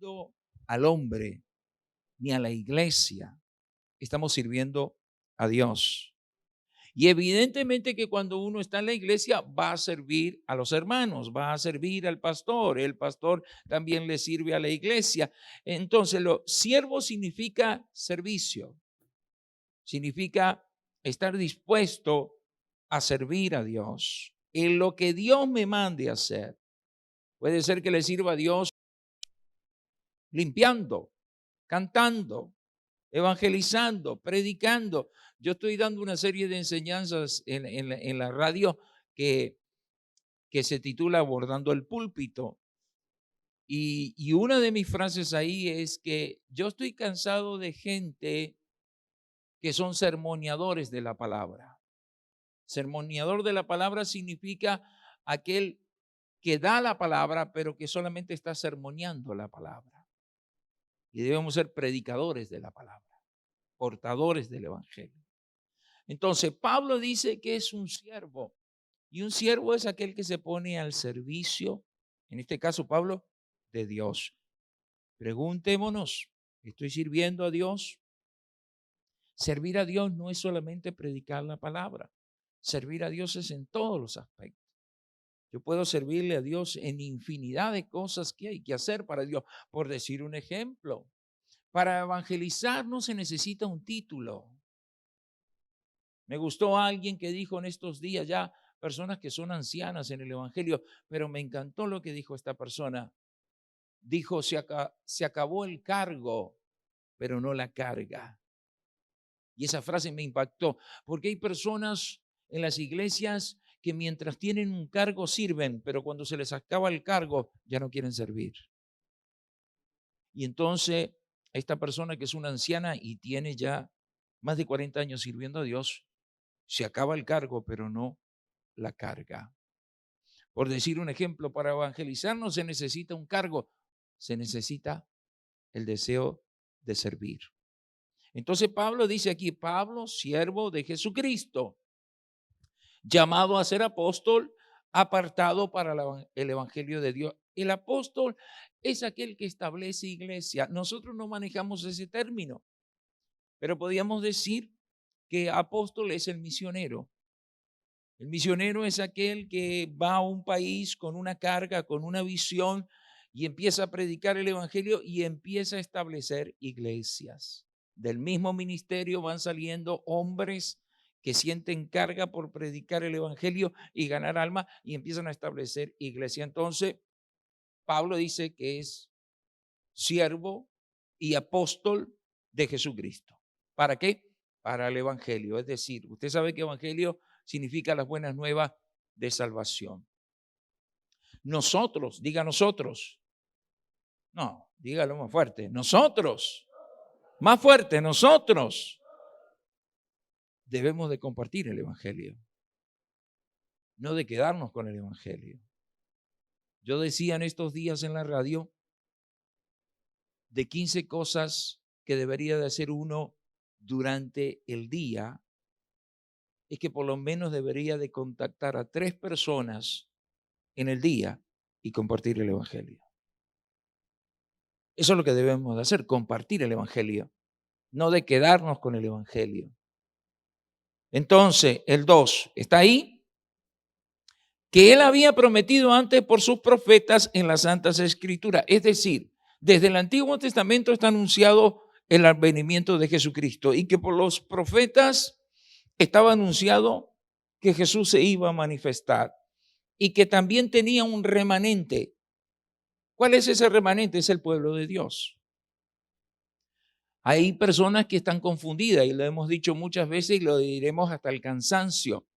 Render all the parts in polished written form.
sirviendo al hombre ni a la iglesia, estamos sirviendo a Dios. Y evidentemente que cuando uno está en la iglesia va a servir a los hermanos, va a servir al pastor, el pastor también le sirve a la iglesia. Entonces, siervo significa servicio, significa estar dispuesto a servir a Dios en lo que Dios me mande a hacer. Puede ser que le sirva a Dios limpiando, cantando, evangelizando, predicando. Yo estoy dando una serie de enseñanzas en la radio que, que se titula Abordando el púlpito. Y una de mis frases ahí es que yo estoy cansado de gente que son sermoneadores de la palabra. Sermoneador de la palabra significa aquel que da la palabra, pero que solamente está sermoneando la palabra. Y debemos ser predicadores de la palabra, portadores del evangelio. Entonces, Pablo dice que es un siervo, y un siervo es aquel que se pone al servicio, en este caso Pablo, de Dios. Preguntémonos, ¿estoy sirviendo a Dios? Servir a Dios no es solamente predicar la palabra, servir a Dios es en todos los aspectos. Yo puedo servirle a Dios en infinidad de cosas que hay que hacer para Dios. Por decir un ejemplo, para evangelizar no se necesita un título. Me gustó alguien que dijo en estos días ya, personas que son ancianas en el evangelio, pero me encantó lo que dijo esta persona. Dijo, se acabó el cargo, pero no la carga. Y esa frase me impactó, porque hay personas en las iglesias que mientras tienen un cargo sirven, pero cuando se les acaba el cargo ya no quieren servir. Y entonces esta persona que es una anciana y tiene ya más de 40 años sirviendo a Dios, se acaba el cargo, pero no la carga. Por decir un ejemplo, para evangelizar no se necesita un cargo, se necesita el deseo de servir. Entonces Pablo dice aquí, Pablo, siervo de Jesucristo, llamado a ser apóstol, apartado para el evangelio de Dios. El apóstol es aquel que establece iglesia. Nosotros no manejamos ese término, pero podríamos decir que apóstol es el misionero. El misionero es aquel que va a un país con una carga, con una visión y empieza a predicar el evangelio y empieza a establecer iglesias. Del mismo ministerio van saliendo hombres que sienten carga por predicar el evangelio y ganar alma y empiezan a establecer iglesia. Entonces, Pablo dice que es siervo y apóstol de Jesucristo. ¿Para qué? Para el evangelio. Es decir, usted sabe que evangelio significa las buenas nuevas de salvación. Nosotros, diga nosotros. No, dígalo más fuerte. Nosotros, más fuerte, nosotros debemos de compartir el evangelio, no de quedarnos con el evangelio. Yo decía en estos días en la radio de 15 cosas que debería de hacer uno durante el día, es que por lo menos debería de contactar a 3 personas en el día y compartir el evangelio. Eso es lo que debemos de hacer, compartir el evangelio, no de quedarnos con el evangelio. Entonces, el 2, ¿está ahí? Que él había prometido antes por sus profetas en las Santas Escrituras. Es decir, desde el Antiguo Testamento está anunciado el advenimiento de Jesucristo y que por los profetas estaba anunciado que Jesús se iba a manifestar y que también tenía un remanente. ¿Cuál es ese remanente? Es el pueblo de Dios. Hay personas que están confundidas y lo hemos dicho muchas veces y lo diremos hasta el cansancio.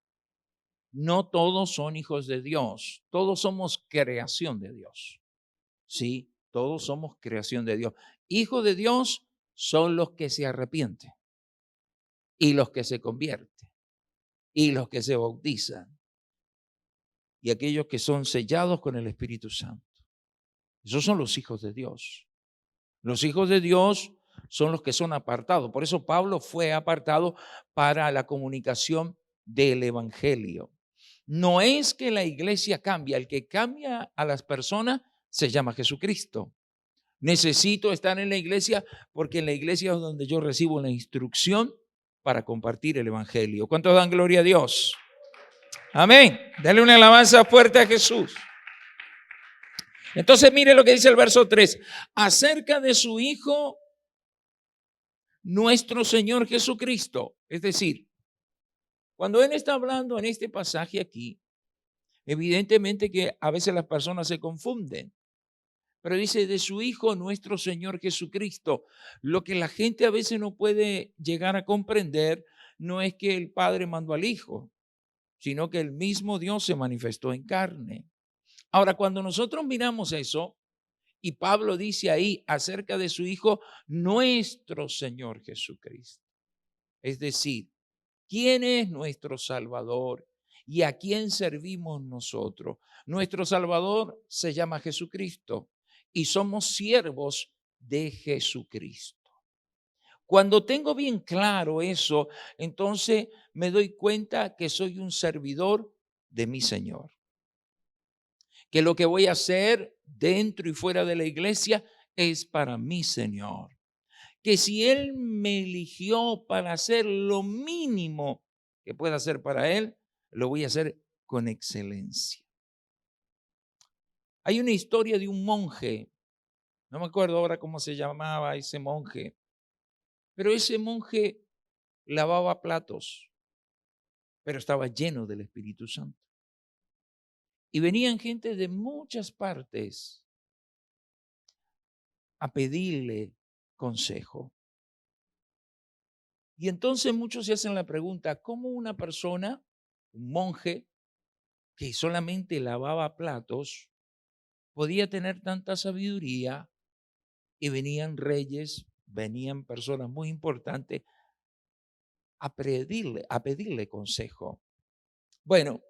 No todos son hijos de Dios, todos somos creación de Dios. Sí, todos somos creación de Dios. Hijos de Dios son los que se arrepienten y los que se convierten y los que se bautizan y aquellos que son sellados con el Espíritu Santo. Esos son los hijos de Dios. Los hijos de Dios son los que son apartados. Por eso Pablo fue apartado para la comunicación del evangelio. No es que la iglesia cambia, el que cambia a las personas se llama Jesucristo. Necesito estar en la iglesia porque en la iglesia es donde yo recibo la instrucción para compartir el evangelio. ¿Cuántos dan gloria a Dios? Amén. Dale una alabanza fuerte a Jesús. Entonces mire lo que dice el verso 3. Acerca de su Hijo, nuestro Señor Jesucristo. Es decir, cuando Él está hablando en este pasaje aquí, evidentemente que a veces las personas se confunden. Pero dice de su Hijo, nuestro Señor Jesucristo. Lo que la gente a veces no puede llegar a comprender no es que el Padre mandó al Hijo, sino que el mismo Dios se manifestó en carne. Ahora, cuando nosotros miramos eso, y Pablo dice ahí acerca de su Hijo, nuestro Señor Jesucristo. Es decir, ¿quién es nuestro Salvador y a quién servimos nosotros? Nuestro Salvador se llama Jesucristo y somos siervos de Jesucristo. Cuando tengo bien claro eso, entonces me doy cuenta que soy un servidor de mi Señor. Que lo que voy a hacer dentro y fuera de la iglesia es para mi Señor. Que si Él me eligió para hacer lo mínimo que pueda hacer para Él, lo voy a hacer con excelencia. Hay una historia de un monje, no me acuerdo ahora cómo se llamaba ese monje, pero ese monje lavaba platos, pero estaba lleno del Espíritu Santo. Y venían gente de muchas partes a pedirle consejo. Y entonces muchos se hacen la pregunta, ¿cómo una persona, un monje, que solamente lavaba platos, podía tener tanta sabiduría? Y venían reyes, venían personas muy importantes a pedirle consejo. Bueno,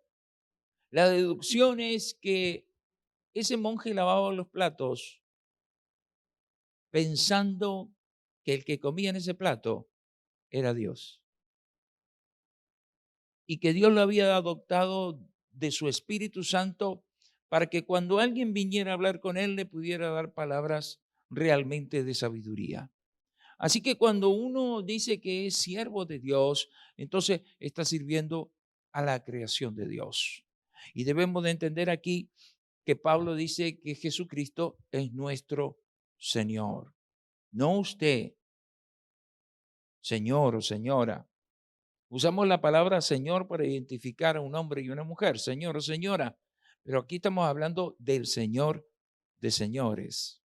la deducción es que ese monje lavaba los platos pensando que el que comía en ese plato era Dios. Y que Dios lo había adoptado de su Espíritu Santo para que cuando alguien viniera a hablar con él le pudiera dar palabras realmente de sabiduría. Así que cuando uno dice que es siervo de Dios, entonces está sirviendo a la creación de Dios. Y debemos de entender aquí que Pablo dice que Jesucristo es nuestro Señor. No usted, señor o señora. Usamos la palabra Señor para identificar a un hombre y una mujer, señor o señora. Pero aquí estamos hablando del Señor de señores.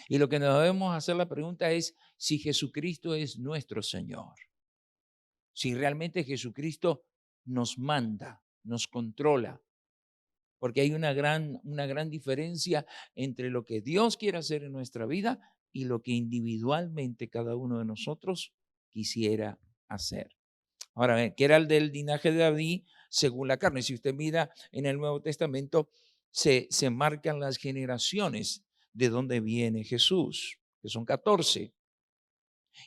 Y lo que nos debemos hacer la pregunta es si Jesucristo es nuestro Señor. Si realmente Jesucristo nos manda, nos controla. Porque hay una gran diferencia entre lo que Dios quiere hacer en nuestra vida y lo que individualmente cada uno de nosotros quisiera hacer. Ahora, que era el del linaje de David según la carne. Si usted mira en el Nuevo Testamento, se marcan las generaciones de donde viene Jesús, que son 14.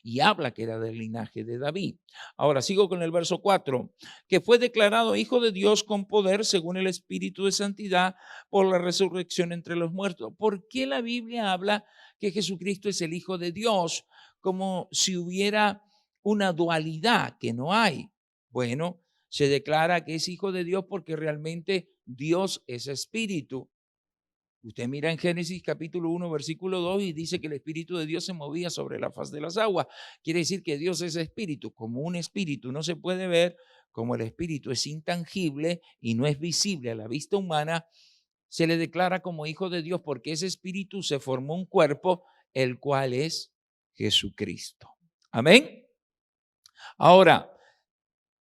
Y habla que era del linaje de David. Ahora sigo con el verso 4, que fue declarado hijo de Dios con poder según el Espíritu de Santidad por la resurrección entre los muertos. ¿Por qué la Biblia habla que Jesucristo es el Hijo de Dios? Como si hubiera una dualidad que no hay. Bueno, se declara que es hijo de Dios porque realmente Dios es espíritu. Usted mira en Génesis capítulo 1, versículo 2 y dice que el Espíritu de Dios se movía sobre la faz de las aguas. Quiere decir que Dios es espíritu. Como un espíritu no se puede ver, como el espíritu es intangible y no es visible a la vista humana, se le declara como hijo de Dios porque ese espíritu se formó un cuerpo, el cual es Jesucristo. Amén. Ahora,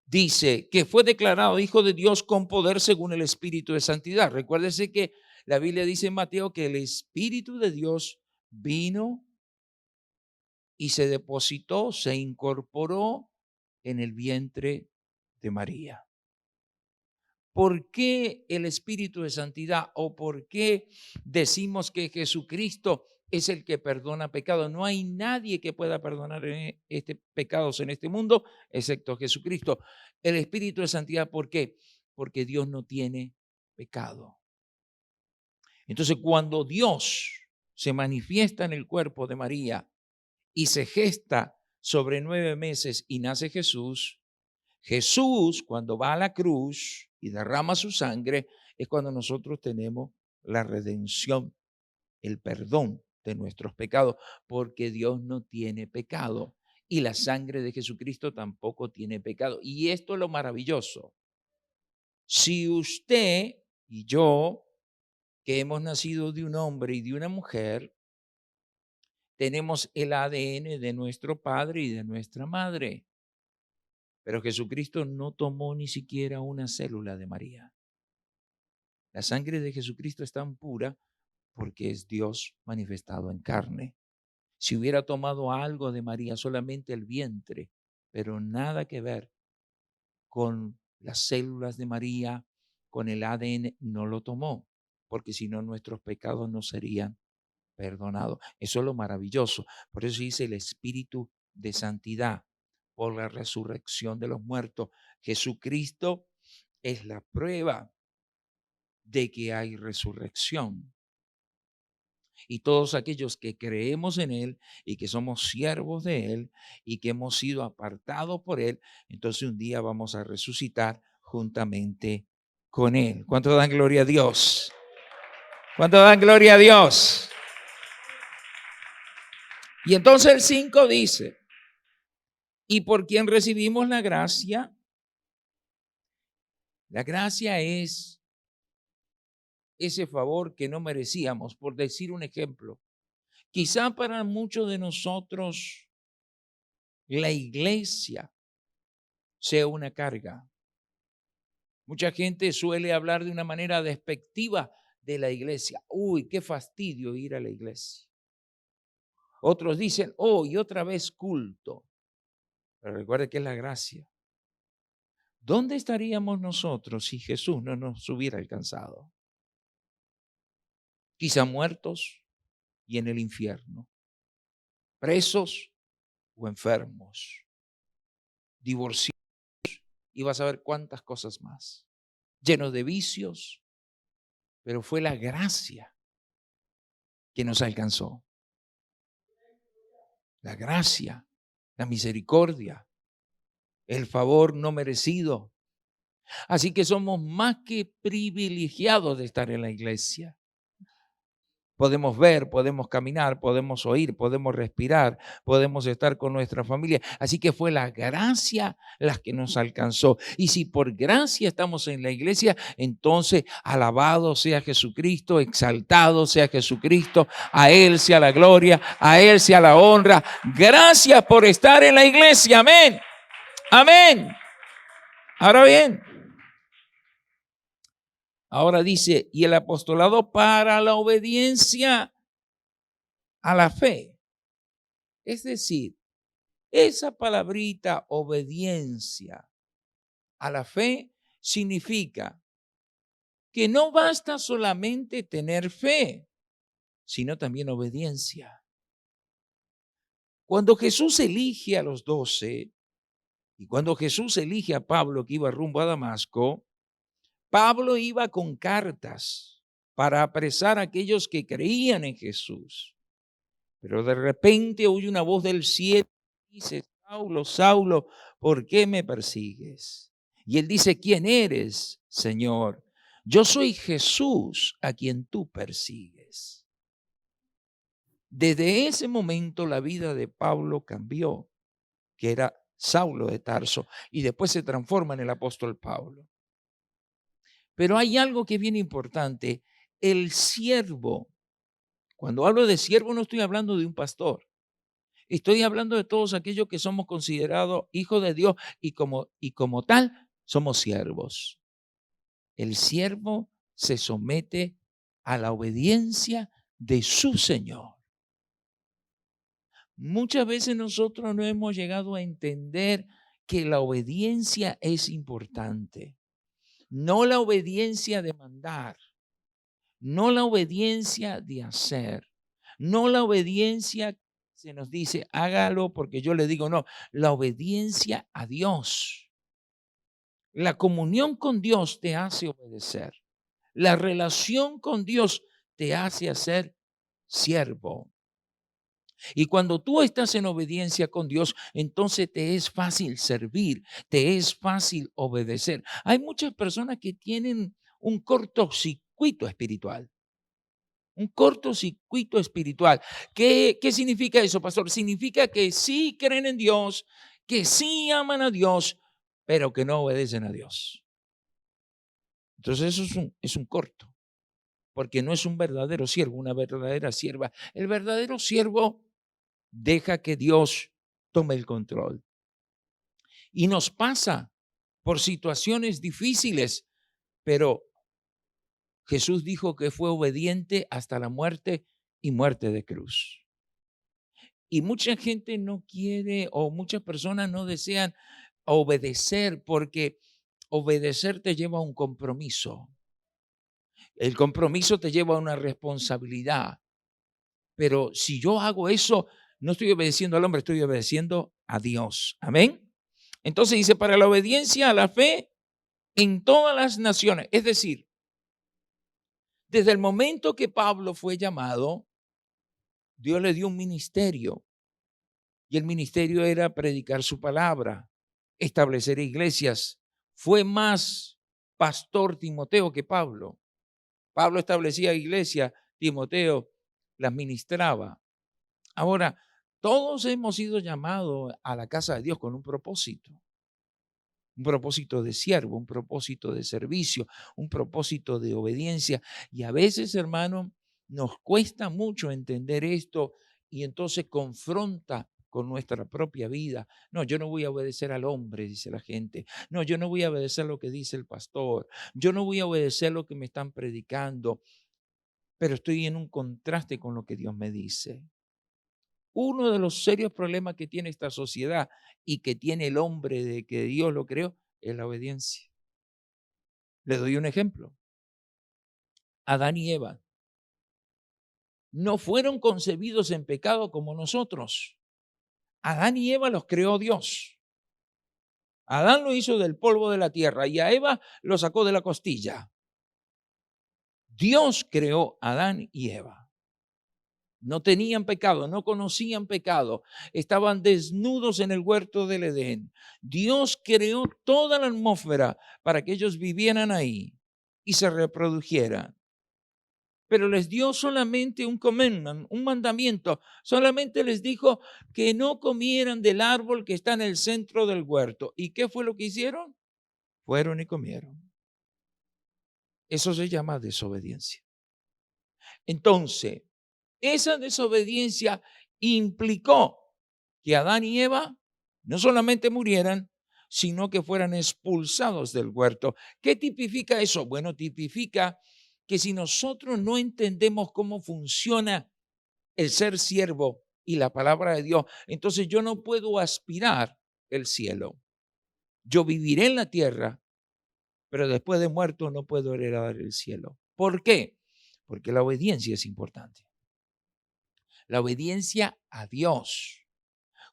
dice que fue declarado hijo de Dios con poder según el Espíritu de Santidad. Recuérdese que la Biblia dice en Mateo que el Espíritu de Dios vino y se depositó, se incorporó en el vientre de María. ¿Por qué el Espíritu de Santidad o por qué decimos que Jesucristo es el que perdona pecados? No hay nadie que pueda perdonar pecados en este mundo excepto Jesucristo. El Espíritu de Santidad, ¿por qué? Porque Dios no tiene pecado. Entonces, cuando Dios se manifiesta en el cuerpo de María y se gesta sobre 9 meses y nace Jesús, Jesús cuando va a la cruz y derrama su sangre es cuando nosotros tenemos la redención, el perdón de nuestros pecados, porque Dios no tiene pecado y la sangre de Jesucristo tampoco tiene pecado. Y esto es lo maravilloso. Si usted y yo, que hemos nacido de un hombre y de una mujer, tenemos el ADN de nuestro padre y de nuestra madre. Pero Jesucristo no tomó ni siquiera una célula de María. La sangre de Jesucristo es tan pura porque es Dios manifestado en carne. Si hubiera tomado algo de María, solamente el vientre, pero nada que ver con las células de María, con el ADN, no lo tomó, porque si no nuestros pecados no serían perdonados. Eso es lo maravilloso. Por eso dice el Espíritu de santidad, por la resurrección de los muertos. Jesucristo es la prueba de que hay resurrección. Y todos aquellos que creemos en Él y que somos siervos de Él y que hemos sido apartados por Él, entonces un día vamos a resucitar juntamente con Él. ¿Cuánto dan gloria a Dios? ¿Cuánto dan gloria a Dios? Y entonces el 5 dice, y por quien recibimos la gracia es ese favor que no merecíamos, por decir un ejemplo. Quizá para muchos de nosotros la iglesia sea una carga. Mucha gente suele hablar de una manera despectiva de la iglesia. Uy, qué fastidio ir a la iglesia. Otros dicen, oh, y otra vez culto. Pero recuerde que es la gracia. ¿Dónde estaríamos nosotros si Jesús no nos hubiera alcanzado? Quizá muertos y en el infierno, presos o enfermos, divorciados y vas a ver cuántas cosas más, llenos de vicios, pero fue la gracia que nos alcanzó. La gracia, la misericordia, el favor no merecido. Así que somos más que privilegiados de estar en la iglesia. Podemos ver, podemos caminar, podemos oír, podemos respirar, podemos estar con nuestra familia. Así que fue la gracia la que nos alcanzó. Y si por gracia estamos en la iglesia, entonces alabado sea Jesucristo, exaltado sea Jesucristo, a Él sea la gloria, a Él sea la honra. Gracias por estar en la iglesia. Amén. Amén. Ahora bien, ahora dice, y el apostolado para la obediencia a la fe. Es decir, esa palabrita obediencia a la fe significa que no basta solamente tener fe, sino también obediencia. Cuando Jesús elige a los 12 y cuando Jesús elige a Pablo que iba rumbo a Damasco, Pablo iba con cartas para apresar a aquellos que creían en Jesús. Pero de repente oye una voz del cielo y dice, Saulo, Saulo, ¿por qué me persigues? Y él dice, ¿quién eres, Señor? Yo soy Jesús a quien tú persigues. Desde ese momento la vida de Pablo cambió, que era Saulo de Tarso, y después se transforma en el apóstol Pablo. Pero hay algo que es bien importante, el siervo. Cuando hablo de siervo no estoy hablando de un pastor. Estoy hablando de todos aquellos que somos considerados hijos de Dios y como tal somos siervos. El siervo se somete a la obediencia de su Señor. Muchas veces nosotros no hemos llegado a entender que la obediencia es importante. No la obediencia de mandar, no la obediencia de hacer, no la obediencia se nos dice, hágalo porque yo le digo, no, la obediencia a Dios. La comunión con Dios te hace obedecer. La relación con Dios te hace hacer siervo. Y cuando tú estás en obediencia con Dios, entonces te es fácil servir, te es fácil obedecer. Hay muchas personas que tienen un cortocircuito espiritual. Un cortocircuito espiritual. ¿Qué significa eso, pastor? Significa que sí creen en Dios, que sí aman a Dios, pero que no obedecen a Dios. Entonces eso es un corto, porque no es un verdadero siervo, una verdadera sierva. El verdadero siervo deja que Dios tome el control. Y nos pasa por situaciones difíciles, pero Jesús dijo que fue obediente hasta la muerte y muerte de cruz. Y mucha gente no quiere o muchas personas no desean obedecer porque obedecer te lleva a un compromiso. El compromiso te lleva a una responsabilidad. Pero si yo hago eso, no estoy obedeciendo al hombre, estoy obedeciendo a Dios. Amén. Entonces dice, para la obediencia a la fe en todas las naciones. Es decir, desde el momento que Pablo fue llamado, Dios le dio un ministerio. Y el ministerio era predicar su palabra, establecer iglesias. Fue más pastor Timoteo que Pablo. Pablo establecía iglesias, Timoteo las ministraba. Ahora, todos hemos sido llamados a la casa de Dios con un propósito de siervo, un propósito de servicio, un propósito de obediencia. Y a veces, hermano, nos cuesta mucho entender esto y entonces confronta con nuestra propia vida. No, yo no voy a obedecer al hombre, dice la gente. No, yo no voy a obedecer lo que dice el pastor. Yo no voy a obedecer lo que me están predicando, pero estoy en un contraste con lo que Dios me dice. Uno de los serios problemas que tiene esta sociedad y que tiene el hombre de que Dios lo creó es la obediencia. Le doy un ejemplo. Adán y Eva no fueron concebidos en pecado como nosotros. Adán y Eva los creó Dios. Adán lo hizo del polvo de la tierra y a Eva lo sacó de la costilla. Dios creó a Adán y Eva. No tenían pecado, no conocían pecado, estaban desnudos en el huerto del Edén. Dios creó toda la atmósfera para que ellos vivieran ahí y se reprodujeran. Pero les dio solamente un commandment, un mandamiento. Solamente les dijo que no comieran del árbol que está en el centro del huerto. ¿Y qué fue lo que hicieron? Fueron y comieron. Eso se llama desobediencia. Entonces, esa desobediencia implicó que Adán y Eva no solamente murieran, sino que fueran expulsados del huerto. ¿Qué tipifica eso? Bueno, tipifica que si nosotros no entendemos cómo funciona el ser siervo y la palabra de Dios, entonces yo no puedo aspirar el cielo. Yo viviré en la tierra, pero después de muerto no puedo heredar el cielo. ¿Por qué? Porque la obediencia es importante. La obediencia a Dios.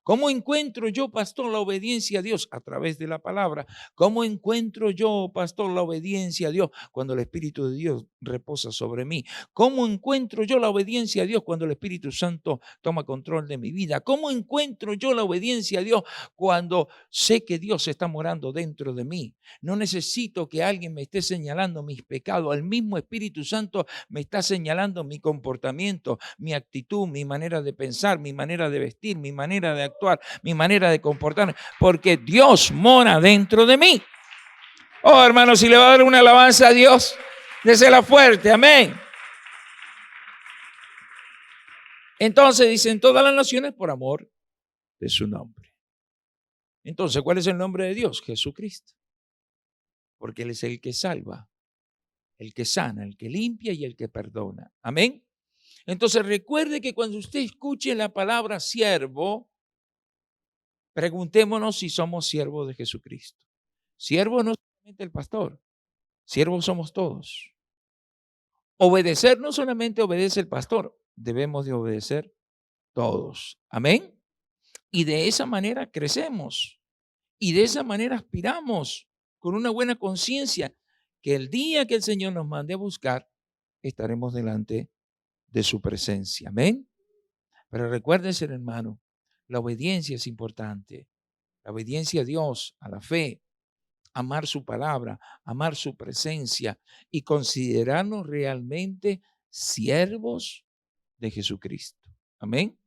¿Cómo encuentro yo, pastor, la obediencia a Dios? A través de la palabra. ¿Cómo encuentro yo, pastor, la obediencia a Dios? Cuando el Espíritu de Dios reposa sobre mí. ¿Cómo encuentro yo la obediencia a Dios? Cuando el Espíritu Santo toma control de mi vida. ¿Cómo encuentro yo la obediencia a Dios? Cuando sé que Dios está morando dentro de mí. No necesito que alguien me esté señalando mis pecados. El mismo Espíritu Santo me está señalando mi comportamiento, mi actitud, mi manera de pensar, mi manera de vestir, mi manera de actuar, mi manera de comportarme, porque Dios mora dentro de mí. Oh, hermano, si le va a dar una alabanza a Dios, désela fuerte, amén. Entonces dicen todas las naciones por amor de su nombre. Entonces, ¿cuál es el nombre de Dios? Jesucristo. Porque Él es el que salva, el que sana, el que limpia y el que perdona. Amén. Entonces recuerde que cuando usted escuche la palabra siervo, preguntémonos si somos siervos de Jesucristo. Siervo no es solamente el pastor, siervos somos todos. Obedecer no solamente obedece el pastor, debemos de obedecer todos. Amén. Y de esa manera crecemos y de esa manera aspiramos con una buena conciencia que el día que el Señor nos mande a buscar, estaremos delante de su presencia. Amén. Pero recuérdese, hermano, la obediencia es importante. La obediencia a Dios, a la fe, amar su palabra, amar su presencia y considerarnos realmente siervos de Jesucristo. Amén.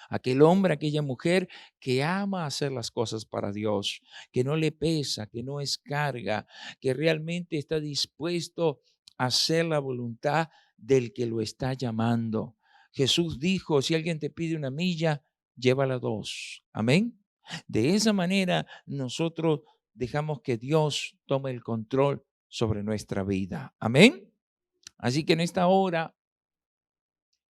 Aquel hombre, aquella mujer que ama hacer las cosas para Dios, que no le pesa, que no es carga, que realmente está dispuesto a hacer la voluntad del que lo está llamando. Jesús dijo, si alguien te pide una milla, llévala dos. Amén. De esa manera nosotros dejamos que Dios tome el control sobre nuestra vida. Amén. Así que en esta hora,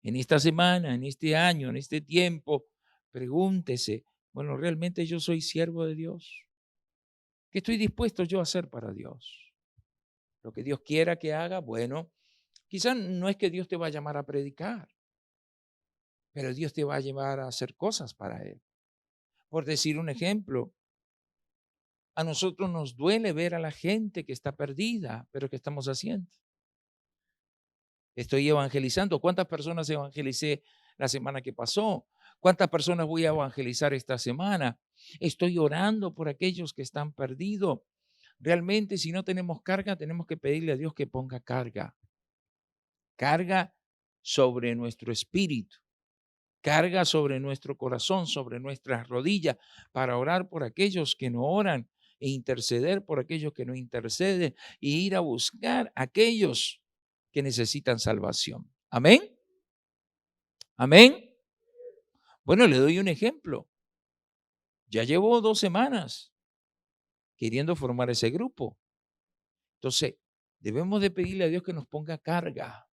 en esta semana, en este año, en este tiempo, pregúntese, bueno, ¿realmente yo soy siervo de Dios? ¿Qué estoy dispuesto yo a hacer para Dios? Lo que Dios quiera que haga, bueno, quizás no es que Dios te va a llamar a predicar, pero Dios te va a llevar a hacer cosas para Él. Por decir un ejemplo, a nosotros nos duele ver a la gente que está perdida, pero ¿qué estamos haciendo? Estoy evangelizando. ¿Cuántas personas evangelicé la semana que pasó? ¿Cuántas personas voy a evangelizar esta semana? Estoy orando por aquellos que están perdidos. Realmente, si no tenemos carga, tenemos que pedirle a Dios que ponga carga. Carga sobre nuestro espíritu, carga sobre nuestro corazón, sobre nuestras rodillas, para orar por aquellos que no oran e interceder por aquellos que no interceden e ir a buscar a aquellos que necesitan salvación. Amén. Amén. Bueno, le doy un ejemplo. Ya llevo 2 semanas queriendo formar ese grupo. Entonces, debemos de pedirle a Dios que nos ponga carga.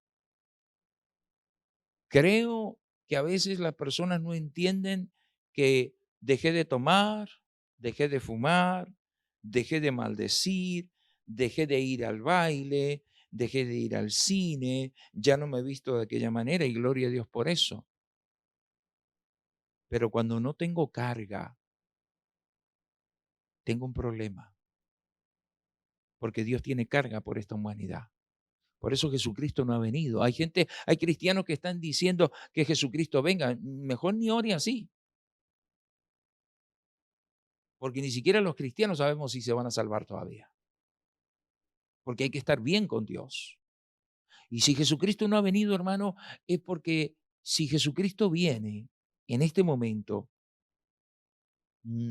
Creo que a veces las personas no entienden que dejé de tomar, dejé de fumar, dejé de maldecir, dejé de ir al baile, dejé de ir al cine, ya no me he visto de aquella manera y gloria a Dios por eso. Pero cuando no tengo carga, tengo un problema, porque Dios tiene carga por esta humanidad. Por eso Jesucristo no ha venido. Hay cristianos que están diciendo que Jesucristo venga. Mejor ni ore así, porque ni siquiera los cristianos sabemos si se van a salvar todavía. Porque hay que estar bien con Dios. Y si Jesucristo no ha venido, hermano, es porque si Jesucristo viene en este momento,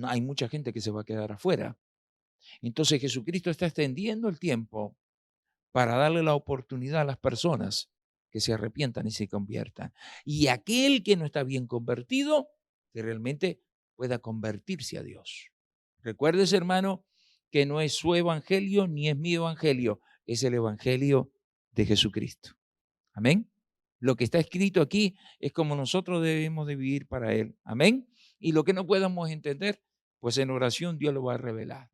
hay mucha gente que se va a quedar afuera. Entonces Jesucristo está extendiendo el tiempo para darle la oportunidad a las personas que se arrepientan y se conviertan. Y aquel que no está bien convertido, que realmente pueda convertirse a Dios. Recuérdese, hermano, que no es su evangelio ni es mi evangelio, es el evangelio de Jesucristo. Amén. Lo que está escrito aquí es como nosotros debemos de vivir para Él. Amén. Y lo que no podamos entender, pues en oración Dios lo va a revelar.